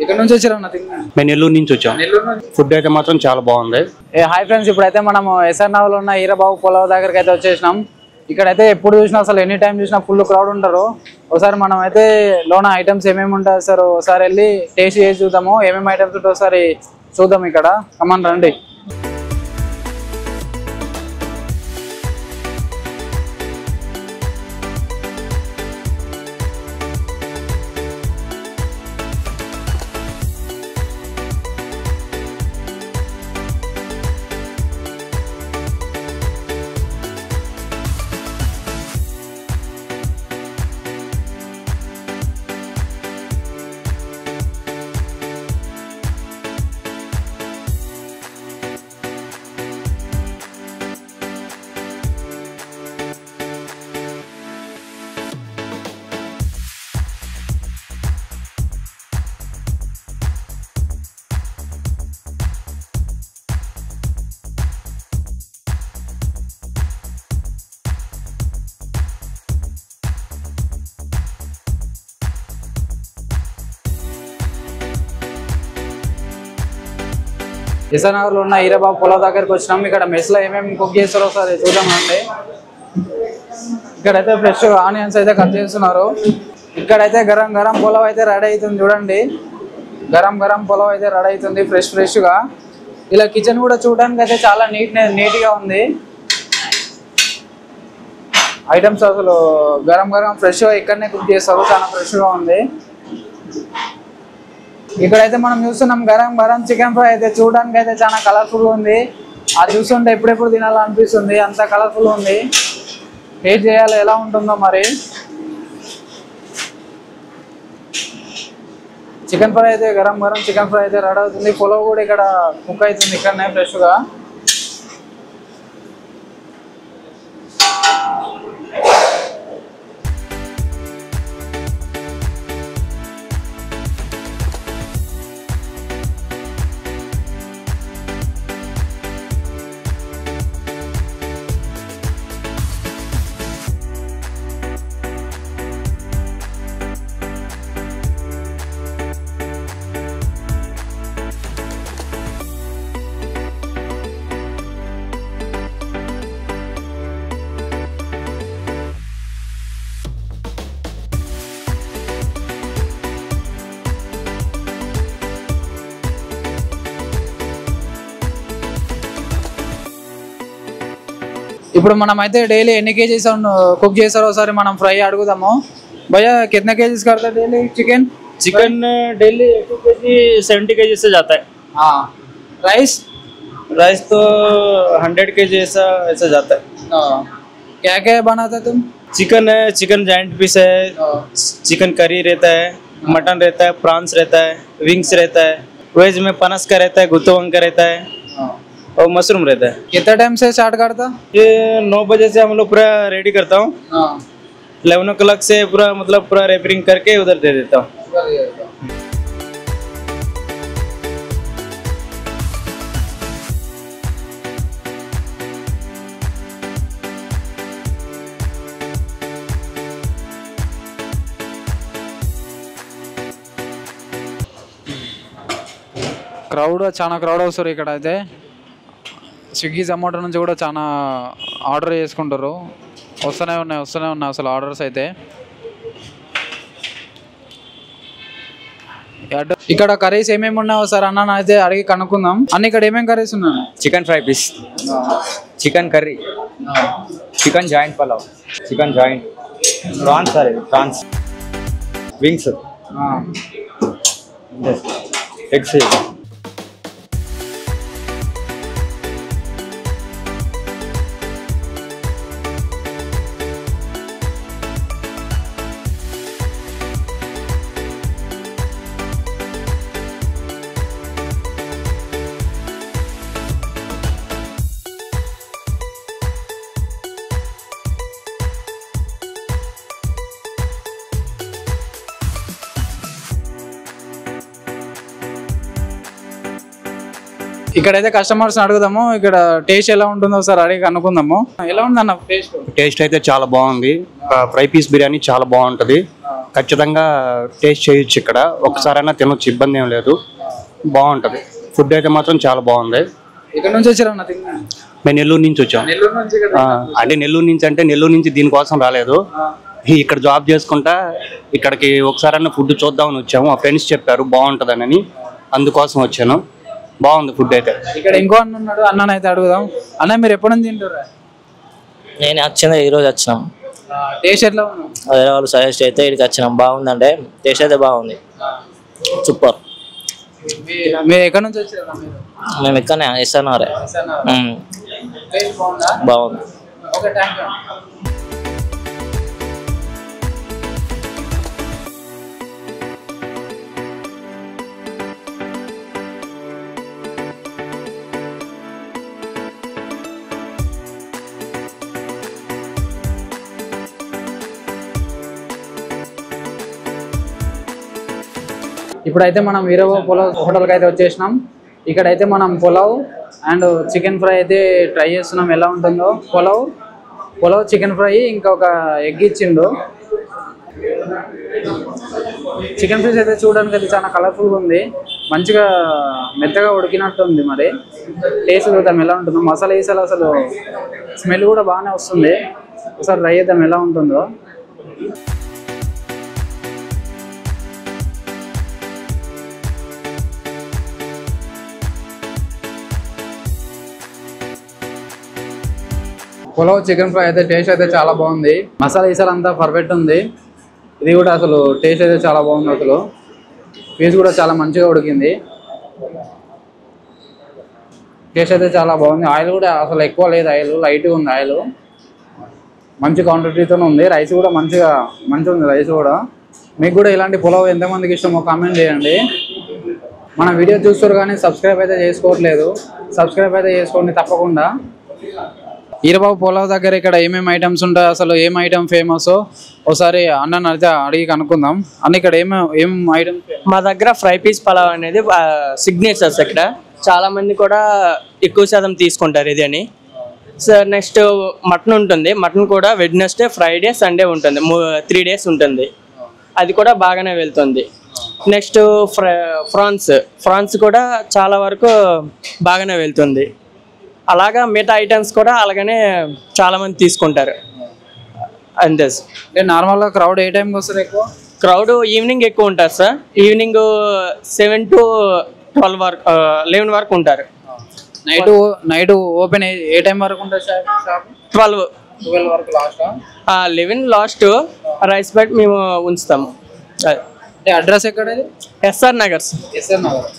ఇక్కడ నుంచి వచ్చారన్న? మేము నెల్లూరు నుంచి వచ్చాం. ఫుడ్ అయితే మాత్రం చాలా బాగుంది. హాయ్ ఫ్రెండ్స్, ఇప్పుడైతే మనం ఎస్ఆర్ నగర్లో ఉన్న హీరాబాబు పులావ్ దగ్గరికి అయితే వచ్చేసినాం. ఇక్కడైతే ఎప్పుడు చూసినా అసలు ఎనీ టైం చూసినా ఫుల్ క్రౌడ్ ఉంటారు. ఒకసారి మనం అయితే లోన ఐటమ్స్ ఏమేమి ఉంటాయి సార్ ఒకసారి వెళ్ళి టేస్ట్ చేసి చూద్దాము. ఏమేమి ఐటమ్స్ ఉంటాయి ఒకసారి చూద్దాం. ఇక్కడ కమాన్ రండి. ఎస్ఆర్ నగర్లో ఉన్న హీరాబాబు పులావ్ దగ్గరికి వచ్చినాం. ఇక్కడ మెస్లో ఏమేమి కుక్ చేస్తారో ఒకసారి చూద్దామండి. ఇక్కడైతే ఫ్రెష్ ఆనియన్స్ అయితే కట్ చేస్తున్నారు. ఇక్కడైతే గరం గరం పులావ్ అయితే రెడీ అవుతుంది చూడండి. గరం గరం పులావ్ అయితే రెడీ అవుతుంది ఫ్రెష్గా. ఇలా కిచెన్ కూడా చూడడానికి అయితే చాలా నీట్గా ఉంది. ఐటమ్స్ అసలు గరం గరం ఫ్రెష్గా ఇక్కడనే కుక్ చేస్తారు. చాలా ఫ్రెష్గా ఉంది. ఇక్కడైతే మనం చూస్తున్నాం గరం గరం చికెన్ ఫ్రై అయితే చూడడానికి అయితే చాలా కలర్ఫుల్ ఉంది. అది చూస్తుంటే ఎప్పుడెప్పుడు తినాలనిపిస్తుంది, అంత కలర్ఫుల్ ఉంది. టేస్ట్ చేయాలి ఎలా ఉంటుందో మరి. చికెన్ ఫ్రై అయితే గరం గరం చికెన్ ఫ్రై అయితే రెడీ అవుతుంది. పులావ్ కూడా ఇక్కడ కుక్ అవుతుంది ఇక్కడనే ఫ్రెష్గా. ఇప్పుడు మనం అయితే డైలీ ఎన్ని కేజీస్ కుక్ చేస్తారో ఒకసారి మనం ఫ్రై అడుగుదాము. भैया कितने केजीस करते हैं daily chicken? Chicken daily 1 kg 70 kg से जाता है. हाँ. राइस तो 100 kg ऐसा जाता है. क्या क्या बनाते तुम? चिकन है, चिकन जॉइंट पीस है, चिकन करी रहता है, मटन रहता है, प्रॉन्स रहता है, विंग्स रहता है, वेज में पनस का रहता है, गुत्तवंग का रहता है और मशरूम रहता है. कितना टाइम से स्टार्ट करता? ये 9 बजे से हम लोग पूरा रेडी करता हूँ. 11 o'clock से पूरा मतलब पूरा रेपरिंग करके उधर दे देता हूँ. చాలా క్రౌడ్ వస్తారు ఇక్కడ అయితే. స్విగ్గీ జొమాటో నుంచి కూడా చాలా ఆర్డర్ చేసుకుంటారు. వస్తూనే ఉన్నాయి అసలు ఆర్డర్స్ అయితే. ఇక్కడ కర్రీస్ ఏమేమి ఉన్నాయో సార్ అన్న అయితే అడిగి కనుక్కుందాం. అన్న ఇక్కడ ఏమేమి కర్రీస్ ఉన్నాయి? Chicken fry piece, chicken curry, chicken joint pulao, chicken joint, prawns, wings, eggs. ఇక్కడైతే కస్టమర్స్ అడుగుదాము, ఇక్కడ టేస్ట్ ఎలా ఉంటుందో ఒకసారి అడిగి అనుకుందాము. ఎలా ఉంది అన్న టేస్ట్? టేస్ట్ అయితే చాలా బాగుంది. ఫ్రై పీస్ బిర్యానీ చాలా బాగుంటుంది. ఖచ్చితంగా టేస్ట్ చేయొచ్చు, ఇక్కడ ఒకసారైనా తినొచ్చు, ఇబ్బంది ఏం లేదు, బాగుంటుంది. ఫుడ్ అయితే మాత్రం చాలా బాగుంది. ఇక్కడ నుంచి వచ్చారన్న? మేము నెల్లూరు నుంచి వచ్చాం. అంటే నెల్లూరు నుంచి అంటే నెల్లూరు నుంచి దీనికోసం రాలేదు, ఇక్కడ జాబ్ చేసుకుంటా ఇక్కడికి ఒకసారైనా ఫుడ్ చూద్దామని వచ్చాము. మా ఫ్రెండ్స్ చెప్పారు బాగుంటుందని, అందుకోసం వచ్చాను. బాగుంది ఫుడ్ అయితే. ఇక్కడ ఇంకో అన్న ఉన్నాడు, అన్ననైతే అడుగుదాం. అన్న మీరు ఎప్పటి నుంచి తింటారా? నేను వచ్చింది ఈరోజు వచ్చినాం. టేస్ట్ ఎట్లా ఉంది? వేరే వాళ్ళు సజెస్ట్ అయితే ఇక్కడికి వచ్చినాం. బాగుందంటే టేస్ట్ అయితే బాగుంది, సూపర్. మీరు ఎక్కడి నుంచి వచ్చారా? మేము ఇక్కడనే ఇస్తానారే. బాగుంది. ఇప్పుడైతే మనం వీరవ పులావ్ హోటల్కి అయితే వచ్చేసినాం. ఇక్కడైతే మనం పులావ్ అండ్ చికెన్ ఫ్రై అయితే ట్రై చేస్తున్నాం, ఎలా ఉంటుందో. పులావ్ చికెన్ ఫ్రై ఇంకొక ఎగ్ ఇచ్చిండు. చికెన్ పీస్ అయితే చూడడానికి అయితే చాలా కలర్ఫుల్గా ఉంది, మంచిగా మెత్తగా ఉడికినట్టు ఉంది. మరి టేస్ట్ చూద్దాం ఎలా ఉంటుందో. మసాలా వేసాలు అసలు స్మెల్ కూడా బాగానే వస్తుంది. ఒకసారి ట్రై చేద్దాం ఎలా ఉంటుందో. పులావ్ చికెన్ ఫ్రై అయితే టేస్ట్ అయితే చాలా బాగుంది. మసాలా ఈసారి అంతా పర్ఫెక్ట్ ఉంది. ఇది కూడా అసలు టేస్ట్ అయితే చాలా బాగుంది. అసలు పీస్ కూడా చాలా మంచిగా ఉడికింది. టేస్ట్ అయితే చాలా బాగుంది. ఆయిల్ కూడా అసలు ఎక్కువ లేదు, ఆయిల్ లైట్గా ఉంది. ఆయిల్ మంచి క్వాంటిటీతో ఉంది. రైస్ కూడా మంచిగా ఉంది. రైస్ కూడా మీకు కూడా ఇలాంటి పులావ్ ఎంతమందికి ఇష్టమో కామెంట్ చేయండి. మన వీడియో చూస్తారు కానీ సబ్స్క్రైబ్ అయితే చేసుకోవట్లేదు, సబ్స్క్రైబ్ అయితే చేసుకోండి తప్పకుండా. ఈరబాబు పులావ్ దగ్గర ఇక్కడ ఏమేమి ఐటమ్స్ ఉంటాయి, అసలు ఏం ఐటమ్ ఫేమస్ ఒకసారి అన్న అయితే అడిగి కనుక్కుందాం. అన్న ఇక్కడ ఏం ఐటమ్స్? మా దగ్గర ఫ్రై పీస్ పలావ్ అనేది సిగ్నేచర్స్. ఇక్కడ చాలా మంది కూడా ఎక్కువ శాతం తీసుకుంటారు ఇది అని. సార్ నెక్స్ట్ మటన్ ఉంటుంది. మటన్ కూడా వెడ్నెస్డే, ఫ్రైడే, సండే ఉంటుంది. 3 days ఉంటుంది. అది కూడా బాగానే వెళ్తుంది. నెక్స్ట్ ఫ్రాన్స్ కూడా చాలా వరకు బాగానే వెళ్తుంది. అలాగా మిగతా ఐటమ్స్ కూడా అలాగనే చాలా మంది తీసుకుంటారు. అంతే సార్. నార్మల్గా క్రౌడ్ ఏ టైంకి వస్తారు? ఎక్కువ క్రౌడ్ ఈవినింగ్ ఎక్కువ ఉంటారు సార్. ఈవినింగ్ 7 to 12 వరకు, 11 వరకు ఉంటారు. నైట్ ఓపెన్ ఏ టైం వరకు ఉంటుంది షాప్? 12 వరకు లాస్ట్. 11 లాస్ట్. రైస్ బెడ్ మేము ఉంచుతాము. అడ్రస్ ఎక్కడ? ఎస్ఆర్ నగర్. ఎస్ఆర్ నగర్.